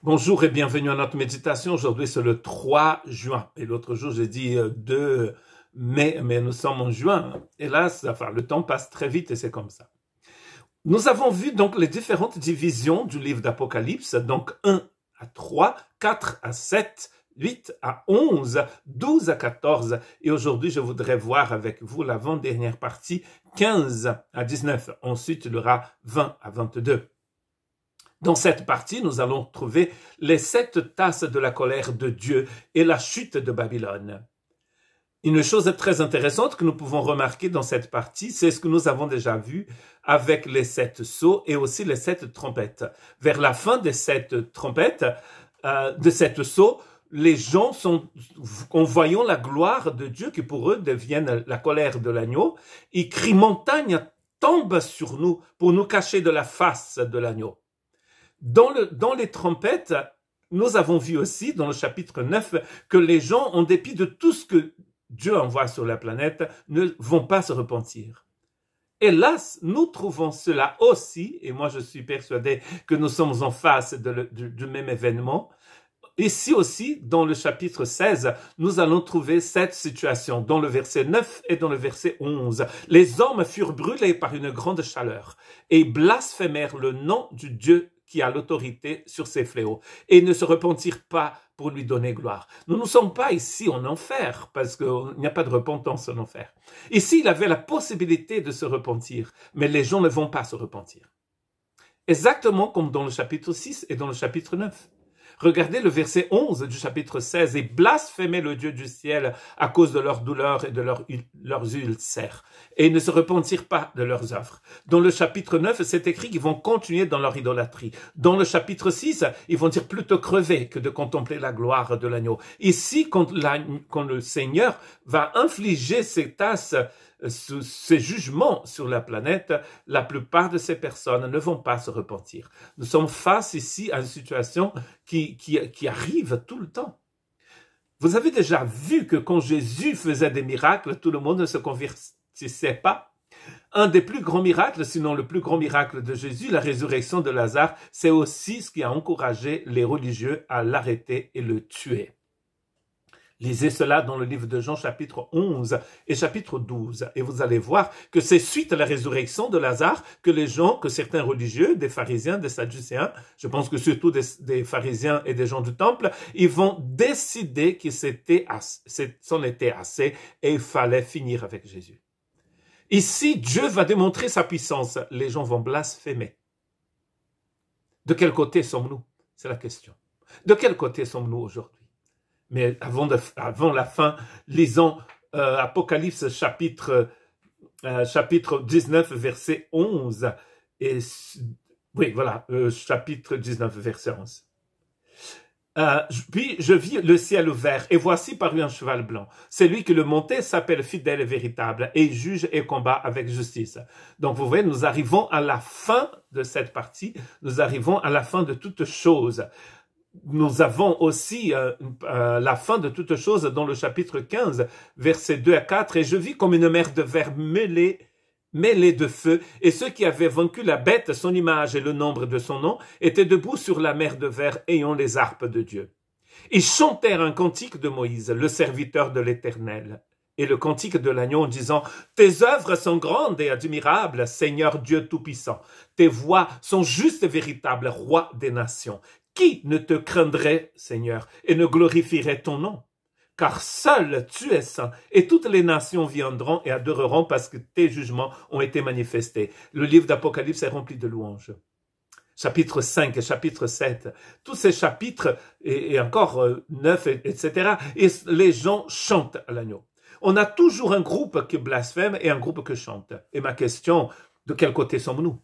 Bonjour et bienvenue à notre méditation. Aujourd'hui, c'est le 3 juin. Et l'autre jour, j'ai dit 2 mai, mais nous sommes en juin. Hélas, le temps passe très vite et c'est comme ça. Nous avons vu donc les différentes divisions du livre d'Apocalypse, donc 1 à 3, 4 à 7, 8 à 11, 12 à 14. Et aujourd'hui, je voudrais voir avec vous l'avant-dernière partie, 15 à 19. Ensuite, il y aura 20 à 22. Dans cette partie, nous allons trouver les 7 tasses de la colère de Dieu et la chute de Babylone. Une chose très intéressante que nous pouvons remarquer dans cette partie, c'est ce que nous avons déjà vu avec les 7 sceaux et aussi les 7 trompettes. Vers la fin des 7 trompettes, de 7 sceaux, les gens sont, en voyant la gloire de Dieu qui pour eux devienne la colère de l'agneau, ils crient montagne tombe sur nous pour nous cacher de la face de l'agneau. Dans les trompettes, nous avons vu aussi dans le chapitre 9 que les gens, en dépit de tout ce que Dieu envoie sur la planète, ne vont pas se repentir. Hélas, nous trouvons cela aussi, et moi je suis persuadé que nous sommes en face du même événement. Ici aussi, dans le chapitre 16, nous allons trouver cette situation, dans le verset 9 et dans le verset 11. Les hommes furent brûlés par une grande chaleur et blasphémèrent le nom du Dieu qui a l'autorité sur ces fléaux, et ne se repentirent pas pour lui donner gloire. Nous ne sommes pas ici en enfer, parce qu'il n'y a pas de repentance en enfer. Ici, il avait la possibilité de se repentir, mais les gens ne vont pas se repentir. Exactement comme dans le chapitre 6 et dans le chapitre 9. Regardez le verset 11 du chapitre 16. « Et blasphémaient le Dieu du ciel à cause de leurs douleurs et de leurs ulcères. Et ils ne se repentirent pas de leurs œuvres. » Dans le chapitre 9, c'est écrit qu'ils vont continuer dans leur idolâtrie. Dans le chapitre 6, ils vont dire plutôt crever que de contempler la gloire de l'agneau. Ici, quand le Seigneur va infliger ces tasses, ces jugements sur la planète, la plupart de ces personnes ne vont pas se repentir. Nous sommes face ici à une situation qui arrive tout le temps. Vous avez déjà vu que quand Jésus faisait des miracles, tout le monde ne se convertissait pas. Un des plus grands miracles, sinon le plus grand miracle de Jésus, la résurrection de Lazare, c'est aussi ce qui a encouragé les religieux à l'arrêter et le tuer. Lisez cela dans le livre de Jean, chapitre 11 et chapitre 12. Et vous allez voir que c'est suite à la résurrection de Lazare que certains religieux, des pharisiens, des sadducéens, je pense que surtout des pharisiens et des gens du temple, ils vont décider qu'il c'en était assez et il fallait finir avec Jésus. Ici, Dieu va démontrer sa puissance. Les gens vont blasphémer. De quel côté sommes-nous? C'est la question. De quel côté sommes-nous aujourd'hui? Mais avant la fin, lisons Apocalypse chapitre 19, verset 11. Chapitre 19, verset 11. Puis je vis le ciel ouvert, et voici parut un cheval blanc. Celui qui le montait s'appelle fidèle et véritable, et juge et combat avec justice. Donc vous voyez, nous arrivons à la fin de cette partie, nous arrivons à la fin de toutes choses. Nous avons aussi la fin de toutes choses dans le chapitre 15, versets 2 à 4. « Et je vis comme une mer de verre mêlée de feu, et ceux qui avaient vaincu la bête, son image et le nombre de son nom, étaient debout sur la mer de verre, ayant les harpes de Dieu. Ils chantèrent un cantique de Moïse, le serviteur de l'Éternel, et le cantique de l'agneau en disant « Tes œuvres sont grandes et admirables, Seigneur Dieu Tout-Puissant. Tes voies sont justes et véritables, Roi des nations. Qui ne te craindrait, Seigneur, et ne glorifierait ton nom? Car seul tu es saint, et toutes les nations viendront et adoreront parce que tes jugements ont été manifestés. » Le livre d'Apocalypse est rempli de louanges. Chapitre 5, chapitre 7, tous ces chapitres, et encore 9, etc., et les gens chantent à l'agneau. On a toujours un groupe qui blasphème et un groupe qui chante. Et ma question, de quel côté sommes-nous?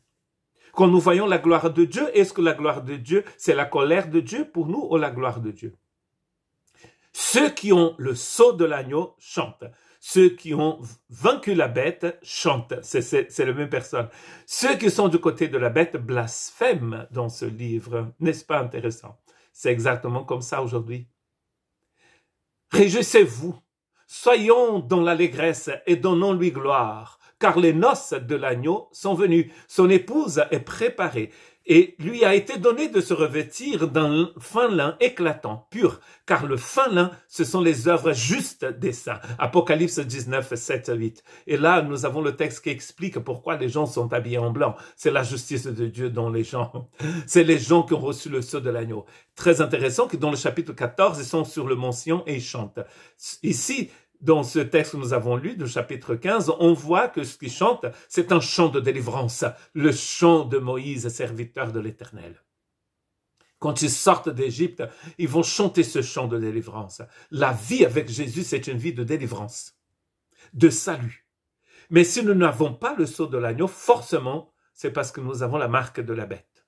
Quand nous voyons la gloire de Dieu, est-ce que la gloire de Dieu, c'est la colère de Dieu pour nous ou la gloire de Dieu? Ceux qui ont le sceau de l'agneau chantent. Ceux qui ont vaincu la bête chantent. C'est la même personne. Ceux qui sont du côté de la bête blasphèment dans ce livre. N'est-ce pas intéressant? C'est exactement comme ça aujourd'hui. Réjouissez-vous. Soyons dans l'allégresse et donnons-lui gloire. Car les noces de l'agneau sont venues, son épouse est préparée. Et lui a été donné de se revêtir d'un fin lin éclatant, pur, car le fin lin, ce sont les œuvres justes des saints. Apocalypse 19, 7, 8. Et là, nous avons le texte qui explique pourquoi les gens sont habillés en blanc. C'est la justice de Dieu dont les gens, c'est les gens qui ont reçu le sceau de l'agneau. Très intéressant que dans le chapitre 14, ils sont sur le mont Sion et ils chantent. Ici, dans ce texte que nous avons lu, du chapitre 15, on voit que ce qu'ils chantent, c'est un chant de délivrance, le chant de Moïse, serviteur de l'Éternel. Quand ils sortent d'Égypte, ils vont chanter ce chant de délivrance. La vie avec Jésus, c'est une vie de délivrance, de salut. Mais si nous n'avons pas le sceau de l'agneau, forcément, c'est parce que nous avons la marque de la bête.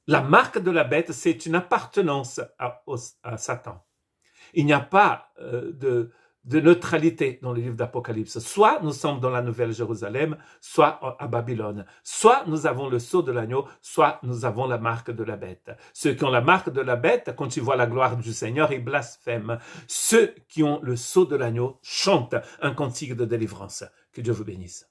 La marque de la bête, c'est une appartenance à Satan. Il n'y a pas de neutralité dans le livre d'Apocalypse. Soit nous sommes dans la Nouvelle Jérusalem, soit à Babylone. Soit nous avons le sceau de l'agneau, soit nous avons la marque de la bête. Ceux qui ont la marque de la bête, quand ils voient la gloire du Seigneur, ils blasphèment. Ceux qui ont le sceau de l'agneau chantent un cantique de délivrance. Que Dieu vous bénisse.